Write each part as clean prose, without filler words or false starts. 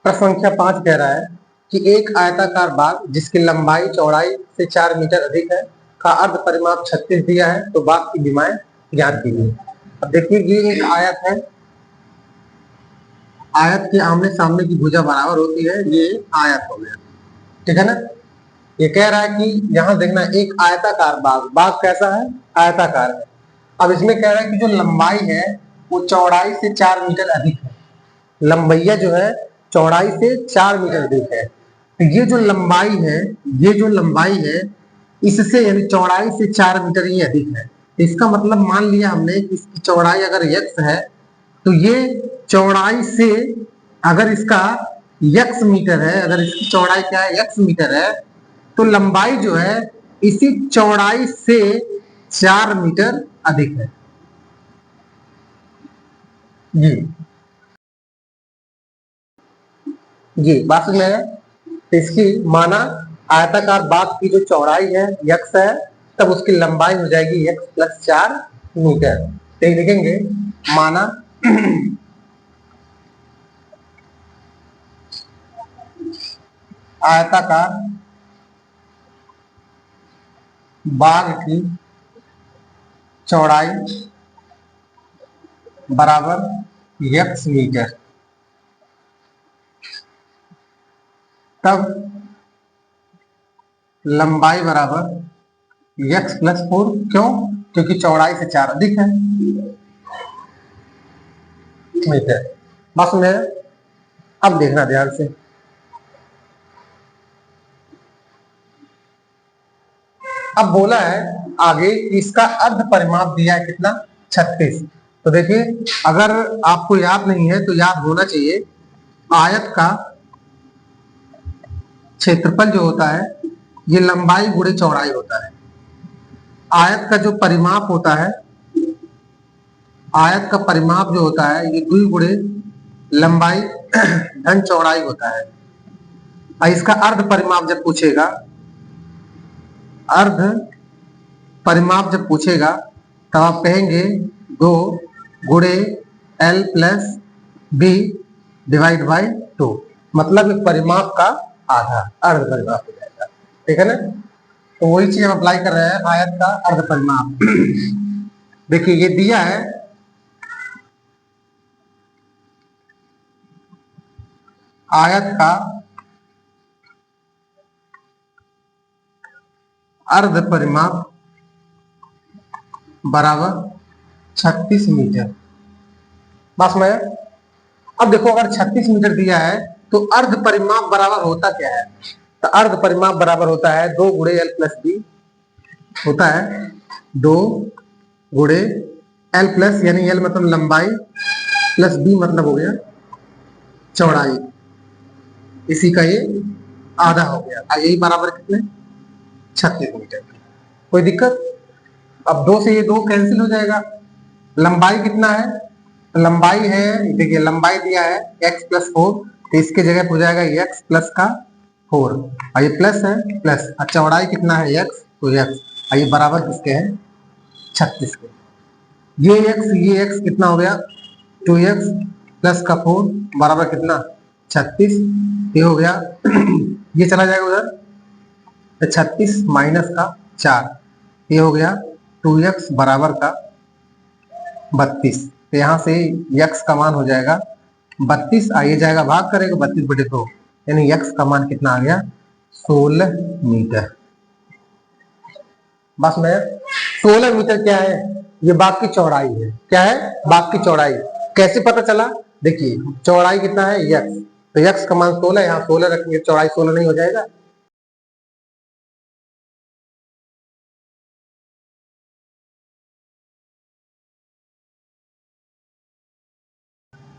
प्रश्न संख्या 5 कह रहा है कि एक आयताकार बाग जिसकी लंबाई चौड़ाई से 4 मीटर अधिक है का अर्ध परिमाप 36 दिया है, तो बाग की विमाएं ज्ञात कीजिए। अब देखिए ये एक आयत है, आयत के आमने सामने की भुजा बराबर होती है, ये आयत हो गया, ठीक है ना। ये कह रहा है कि यहाँ देखना एक आयताकार बाग, बाग कैसा है, आयताकार है। अब इसमें कह रहा है कि जो लंबाई है वो चौड़ाई से 4 मीटर अधिक है, लंबैया जो है चौड़ाई से 4 मीटर अधिक है। तो ये जो लंबाई है, ये जो लंबाई है इससे यानी चौड़ाई से 4 मीटर ही अधिक है। तो इसका मतलब मान लिया हमने कि इसकी चौड़ाई अगर x है तो ये चौड़ाई से, अगर इसका x मीटर है, अगर इसकी चौड़ाई क्या है x मीटर है, तो लंबाई जो है इसी चौड़ाई से 4 मीटर अधिक है। जी बात में है। इसकी माना आयताकार बाग की जो चौड़ाई है x है, तब उसकी लंबाई हो जाएगी x प्लस 4 मीटर। तो लिखेंगे माना आयताकार बाग की चौड़ाई बराबर x मीटर, तब लंबाई बराबर x प्लस 4। क्यों? क्योंकि चौड़ाई से 4 अधिक है मीटर। बस में अब देखना ध्यान से, अब बोला है आगे इसका अर्ध परिमाप दिया है कितना, 36। तो देखिए अगर आपको याद नहीं है तो याद होना चाहिए, आयत का क्षेत्रफल जो होता है ये लंबाई गुणे चौड़ाई होता है। आयत का जो परिमाप होता है, आयत का परिमाप जो होता है ये 2 गुणे लंबाई धन चौड़ाई होता है। और इसका अर्ध परिमाप जब पूछेगा, अर्ध परिमाप जब पूछेगा तब आप कहेंगे 2 गुणे L plus B divide by 2, मतलब परिमाप का आधा अर्ध परिमाप हो जाएगा, ठीक है ना। तो वही चीज हम अप्लाई कर रहे हैं, आयत का अर्ध परिमाप। देखिए ये दिया है आयत का अर्ध परिमाप बराबर 36 मीटर। बस में अब देखो अगर 36 मीटर दिया है तो अर्ध परिमाप बराबर होता क्या है, तो अर्ध परिमाप बराबर होता है 2 गुणे एल प्लस बी, होता है 2 गुणे एल प्लस, यानी एल मतलब लंबाई प्लस बी मतलब हो गया चौड़ाई, इसी का ये आधा हो गया। यही बराबर कितने, 36 मीटर। कोई दिक्कत? अब 2 से ये 2 कैंसिल हो जाएगा। लंबाई कितना है, तो लंबाई है, देखिए लंबाई दिया है x प्लस 4, तो इसके जगह हो जाएगा x प्लस का 4, और ये प्लस है प्लस, और चौड़ाई कितना है x, तो x, और ये बराबर किसके हैं, 36 के। ये x कितना हो गया, 2x प्लस का 4 बराबर कितना, 36। ये हो गया ये चला जाएगा उधर, तो 36 माइनस का 4, ये हो गया 2x बराबर का 32। तो यहाँ से x का मान हो जाएगा 32, आइए जाएगा भाग करेगा 32/2, यानी x का मान कितना आ गया, 16 मीटर। बस में 16 मीटर क्या है, ये बाग की चौड़ाई है। क्या है, बाग की चौड़ाई। कैसे पता चला, देखिए चौड़ाई कितना है x, तो x का मान 16, यहाँ 16 रखेंगे, चौड़ाई 16 नहीं हो जाएगा।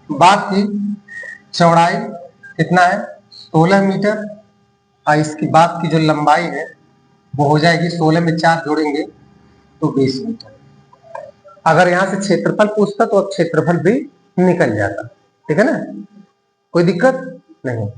बाग की चौड़ाई कितना है, 16 मीटर, और इसकी बाग की जो लंबाई है वो हो जाएगी, 16 में 4 जोड़ेंगे तो 20 मीटर। अगर यहाँ से क्षेत्रफल पूछता तो अब क्षेत्रफल भी निकल जाता, ठीक है ना, कोई दिक्कत नहीं।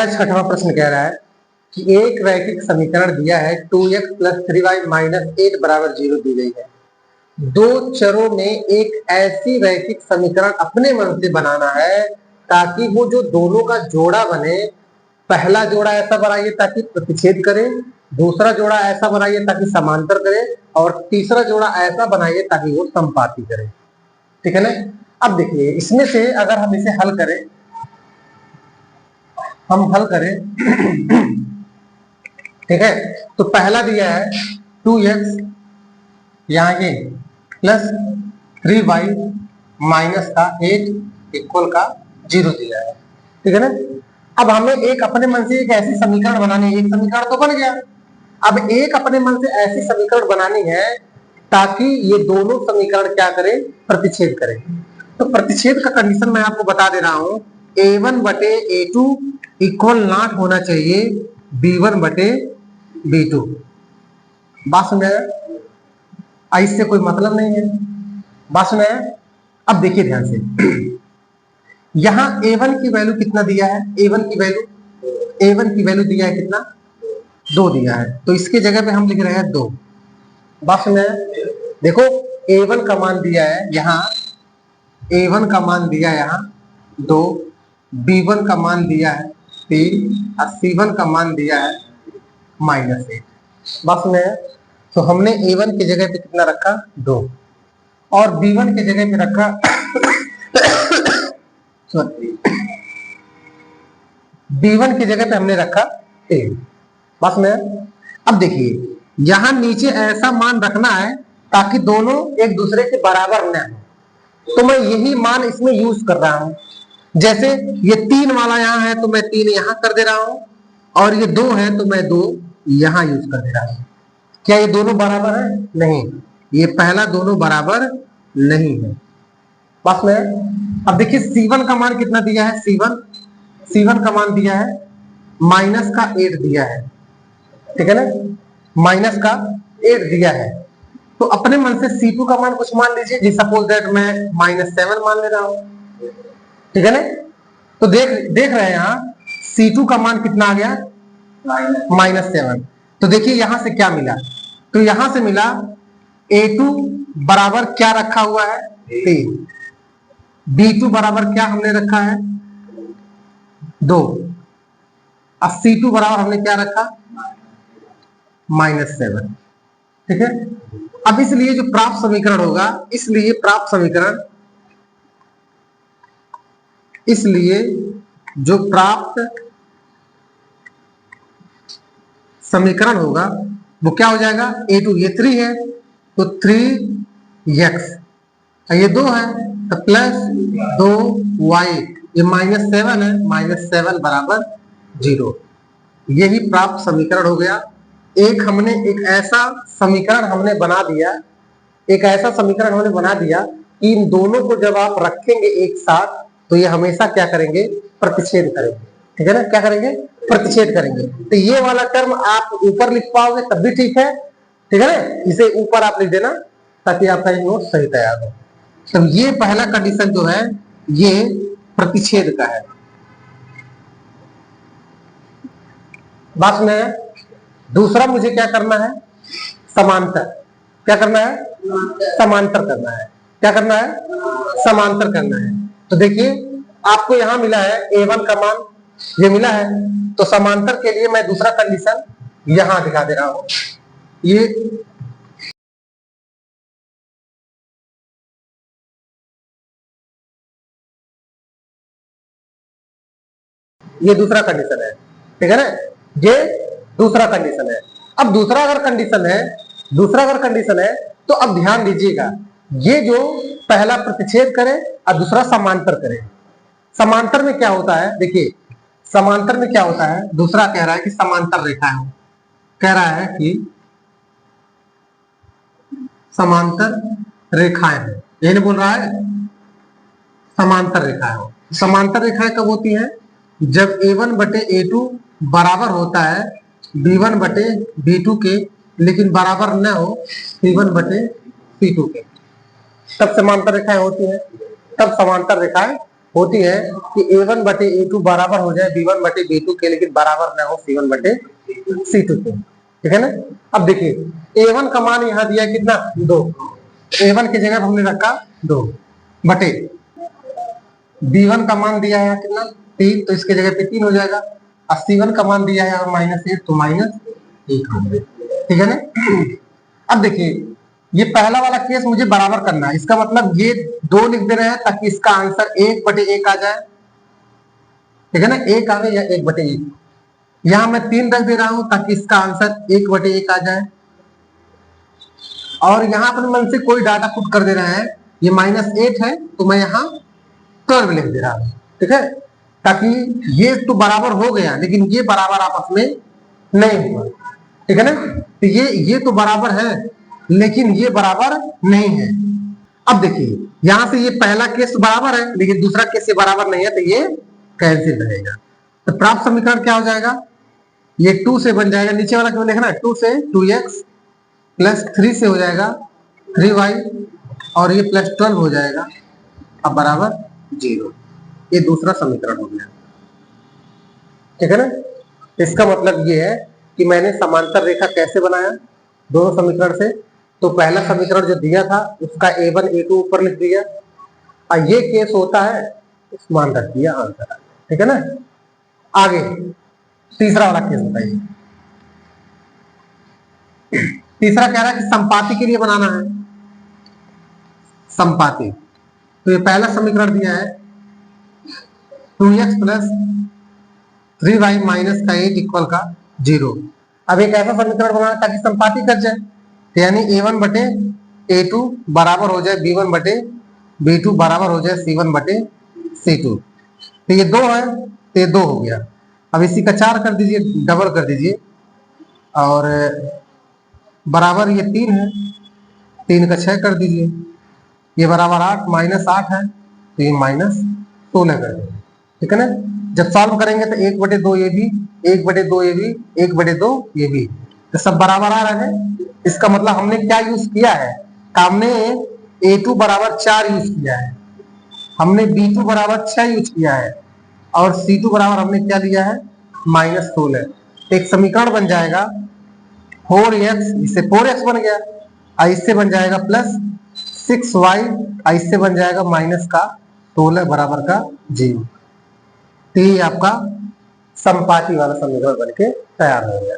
छठवां प्रश्न कह रहा है कि एक रैखिक समीकरण दिया है 2x + 3y - 8 = 0 दी गई है। दो चरों में एक ऐसी रैखिक समीकरण अपने मन से बनाना है ताकि वो जो दोनों का जोड़ा बने, पहला जोड़ा ऐसा बनाइए ताकि प्रतिच्छेद करे, दूसरा जोड़ा ऐसा बनाइए ताकि समांतर करे, और तीसरा जोड़ा ऐसा बनाइए ताकि वो संपाती करे। ठीक है ना। अब देखिए इसमें से अगर हम इसे हल करें, ठीक है, तो पहला दिया है 2x यहाँ ये प्लस 3y माइनस का 8 इक्वल का 0 दिया है। ठीक है ना। अब हमें एक अपने मन से एक ऐसी समीकरण बनानी है, एक समीकरण तो बन गया, अब एक अपने मन से ऐसी समीकरण बनानी है ताकि ये दोनों समीकरण क्या करें, प्रतिच्छेद करें। तो प्रतिच्छेद का कंडीशन मैं आपको बता दे रहा हूं, a1 बटे a2 इक्वल नॉट होना चाहिए b1 बटे b2। बात समझ आया? इससे कोई मतलब नहीं है। बात समझ आया? अब देखिए ध्यान से, यहां a1 की वैल्यू कितना दिया है, a1 की वैल्यू दिया है कितना, 2 दिया है, तो इसके जगह पे हम लिख रहे हैं 2। बात में देखो a1 का मान दिया है यहाँ, a1 का मान दिया है यहाँ 2, b1 का मान दिया है 3 और c1 का मान दिया है -8। बात में तो हमने a1 की जगह पे कितना रखा, 2, और b1 की जगह पे रखा b1 की जगह पे हमने रखा 3। बस में अब देखिए यहां नीचे ऐसा मान रखना है ताकि दोनों एक दूसरे के बराबर न हो, तो मैं यही मान इसमें यूज कर रहा हूं। जैसे ये 3 वाला यहां है तो मैं 3 यहां कर दे रहा हूं, और ये 2 है तो मैं 2 यहां यूज कर दे रहा हूं। क्या ये दोनों बराबर है? नहीं, ये पहला दोनों बराबर नहीं है। बस में अब देखिए C1 का मान कितना दिया है, C1 का मान दिया है माइनस का 8 दिया है। ठीक है ना, माइनस का 8 दिया है, तो अपने मन से C2 का मान कुछ मान लीजिए, जी सपोज दैट मैं -7 मान ले रहा हूं। ठीक है ना, तो देख रहे हैं यहाँ C2 का मान कितना आ गया, -7। तो देखिए यहां से क्या मिला, तो यहां से मिला A2 बराबर क्या रखा हुआ है, 3, B2 बराबर क्या हमने रखा है, 2, और C2 बराबर हमने क्या रखा, -7। ठीक है। अब इसलिए जो प्राप्त समीकरण होगा, इसलिए जो प्राप्त समीकरण होगा वो क्या हो जाएगा, A2 ये 3 है तो 3x, ये 2 है तो प्लस 2y, ये -7 है, -7 बराबर 0। यही प्राप्त समीकरण हो गया। एक ऐसा समीकरण हमने बना दिया कि इन दोनों को जब आप रखेंगे एक साथ तो ये हमेशा क्या करेंगे, प्रतिच्छेद करेंगे। ठीक है ना, क्या करेंगे, प्रतिच्छेद करेंगे। तो ये वाला टर्म आप ऊपर लिख पाओगे तब भी ठीक है। ठीक है ना, इसे ऊपर आप लिख देना ताकि आपका नोट सही तैयार हो। तो ये पहला कंडीशन जो है ये प्रतिच्छेद का है। बात में दूसरा मुझे क्या करना है, समांतर। क्या करना है, समांतर करना है। क्या करना है, समांतर करना है। तो देखिए आपको यहां मिला है A1 का मान, ये मिला है, तो समांतर के लिए मैं दूसरा कंडीशन यहां दिखा दे रहा हूं। ये दूसरा कंडीशन है। ठीक है ना, ये दूसरा कंडीशन है। अब दूसरा अगर कंडीशन है तो अब ध्यान दीजिएगा, ये जो पहला प्रतिच्छेद करे और दूसरा समांतर करे। समांतर में क्या होता है, देखिए समांतर में क्या होता है, दूसरा कह रहा है कि समांतर रेखा है, कह रहा है कि समांतर रेखाएं हैं, यही नहीं बोल रहा है, समांतर रेखाएं हो। समांतर रेखाएं कब होती हैं, जब A1 बटे A2 बराबर होता है B1 बटे B2 के, लेकिन बराबर न हो C1 बटे C2 के, तब समांतर रेखाएं होती हैं। तब समांतर रेखाएं होती है कि a1 बटे a2 बराबर हो जाए b1 बटे b2 के, लेकिन बराबर ना हो c1 बटे c2 के। ठीक है ना। अब देखिए a1 का मान यहाँ दिया कितना 2, a1 की जगह हमने रखा 2 बटे b1 का मान दिया है कितना 3, तो इसके जगह पे 3 हो जाएगा। और c1 का मान दिया है -8, तो -1 हो गया। ठीक है ना। अब देखिए ये पहला वाला केस मुझे बराबर करना है, इसका मतलब ये 2 लिख दे रहे हैं ताकि इसका आंसर 1/1 आ जाए। ठीक है ना, 1 आवे या 1/1। यहां मैं 3 रख दे रहा हूं ताकि इसका आंसर 1/1 आ जाए। और यहां अपने मन से कोई डाटा पुट कर दे रहे हैं, ये -8 है तो मैं यहाँ 12 लिख दे रहा हूं। ठीक है, ताकि ये तो बराबर हो गया लेकिन ये बराबर आपस में नहीं हुआ। ठीक है ना, तो ये तो बराबर है लेकिन ये बराबर नहीं है। अब देखिए यहां से ये पहला केस बराबर है लेकिन दूसरा केस ये बराबर नहीं है, तो ये कैंसिल रहेगा। तो प्राप्त समीकरण क्या हो जाएगा, ये 2 से बन जाएगा, नीचे वाला क्यों लिखना है 2 से 2x प्लस 3 से हो जाएगा 3y और ये +12 हो जाएगा, अब बराबर 0। ये दूसरा समीकरण हो गया। ठीक है ना, इसका मतलब ये है कि मैंने समांतर रेखा कैसे बनाया दोनों समीकरण से। तो पहला समीकरण जो दिया था उसका a1 a2 ऊपर लिख दिया, और ये केस होता है इस मान रख दिया आंसर। ठीक है ना, आगे तीसरा वाला केस बताइए। तीसरा कह रहा है कि संपाति के लिए बनाना है संपाति। तो ये पहला समीकरण दिया है 2x प्लस 3y माइनस का 8 इक्वल का 0। अब एक ऐसा समीकरण बनाना ताकि संपाति कर जाए, यानी a1 बटे a2 बराबर हो जाए b1 बटे b2 बराबर हो जाए c1 बटे c2। तो ये 2 है तो ये 2 हो गया। अब इसी का 4 कर दीजिए, डबल कर दीजिए, और बराबर ये 3 है, 3 का 6 कर दीजिए, ये बराबर 8 -8 है तो ये -16 कर दीजिए। ठीक है ना, जब सॉल्व करेंगे तो 1/2 ये भी, 1/2 ये भी, 1/2 ये भी, तो सब बराबर आ रहे हैं। इसका मतलब हमने क्या यूज किया है, हमने a2 बराबर 4 यूज किया है, हमने b2 बराबर 6 यूज किया है, और c2 बराबर हमने क्या लिया है -16। एक समीकरण बन जाएगा 4x, इससे 4x बन गया, और इससे बन जाएगा +6y, और इससे बन जाएगा -16 बराबर का 0। तो ये आपका संपाति वाला समीकरण बनके तैयार हो गया।